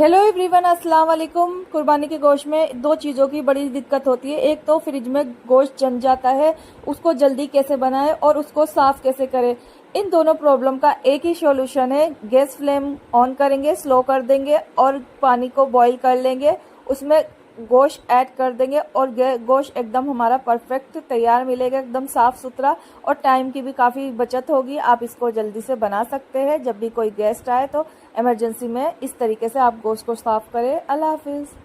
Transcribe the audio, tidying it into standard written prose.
Hello everyone, अस्सलाम वालेकुम। कुर्बानी के गोश्त में दो चीज़ों की बड़ी दिक्कत होती है। एक तो फ्रिज में गोश्त जम जाता है, उसको जल्दी कैसे बनाएं और उसको साफ़ कैसे करें। इन दोनों प्रॉब्लम का एक ही सॉल्यूशन है। गैस फ्लेम ऑन करेंगे, स्लो कर देंगे और पानी को बॉईल कर लेंगे, उसमें गोश्त ऐड कर देंगे और गोश्त एकदम हमारा परफेक्ट तैयार मिलेगा, एकदम साफ़ सुथरा, और टाइम की भी काफ़ी बचत होगी। आप इसको जल्दी से बना सकते हैं। जब भी कोई गेस्ट आए तो इमरजेंसी में इस तरीके से आप गोश्त को साफ़ करें। अल्लाह हाफिज़।